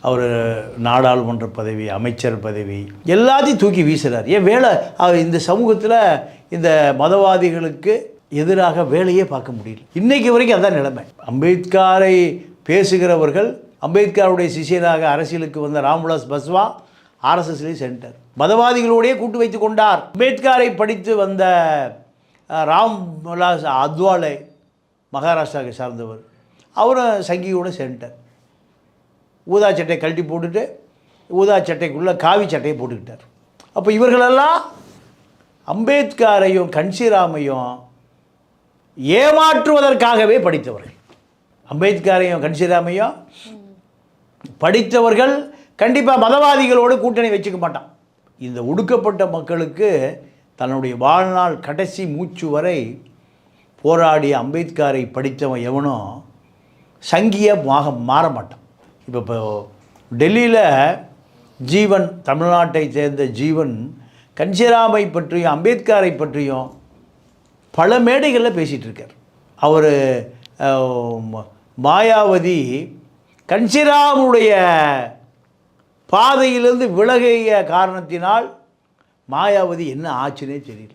அவர் நாடாளுமன்ற பதவி, அமைச்சர் பதவி எல்லாத்தையும் தூக்கி வீசுகிறார். ஏன் வேலை இந்த சமூகத்தில் இந்த மதவாதிகளுக்கு எதிராக வேலையே பார்க்க முடியல. இன்றைக்கு வரைக்கும் அதான் நிலைமை. அம்பேத்கரை பேசுகிறவர்கள், அம்பேத்கருடைய சிஷியராக அரசியலுக்கு வந்த ராம்விலாஸ் பஸ்வா ஆர்எஸ்எஸ்லேயும் சென்டர் மதவாதிகளோடையே கூட்டு வைத்து கொண்டார். அம்பேத்கரை படித்து வந்த ராம்விலாஸ் அத்வாலே மகாராஷ்டிராவை சார்ந்தவர், அவரும் சங்கியோட சென்டர். ஊதா சட்டை கழட்டி போட்டுட்டு ஊதா சட்டைக்குள்ளே காவி சட்டையை போட்டுக்கிட்டார். அப்போ இவர்களெல்லாம் அம்பேத்கரையும் கன்ஷிராமையும் ஏமாற்றுவதற்காகவே படித்தவர்கள். அம்பேத்கரையும் கன்ஷிராமையும் படித்தவர்கள் கண்டிப்பாக மதவாதிகளோடு கூட்டணி வச்சுக்க மாட்டான். இந்த ஒடுக்கப்பட்ட மக்களுக்கு தன்னுடைய வாழ்நாள் கடைசி மூச்சு வரை போராடிய அம்பேத்கரை படித்தவன் எவனோ சங்கியாக மாற மாட்டான். இப்போ டெல்லியில் ஜீவன், தமிழ்நாட்டை சேர்ந்த ஜீவன் கன்ஷிராமை பற்றியும் அம்பேத்கரை பற்றியும் பல மேடைகளில் பேசிகிட்டு இருக்கார். அவர் மாயாவதி கன்ஷிராமுடைய பாதையிலிருந்து விலகிய காரணத்தினால் மாயாவதி என்ன ஆச்சுன்னே தெரியல.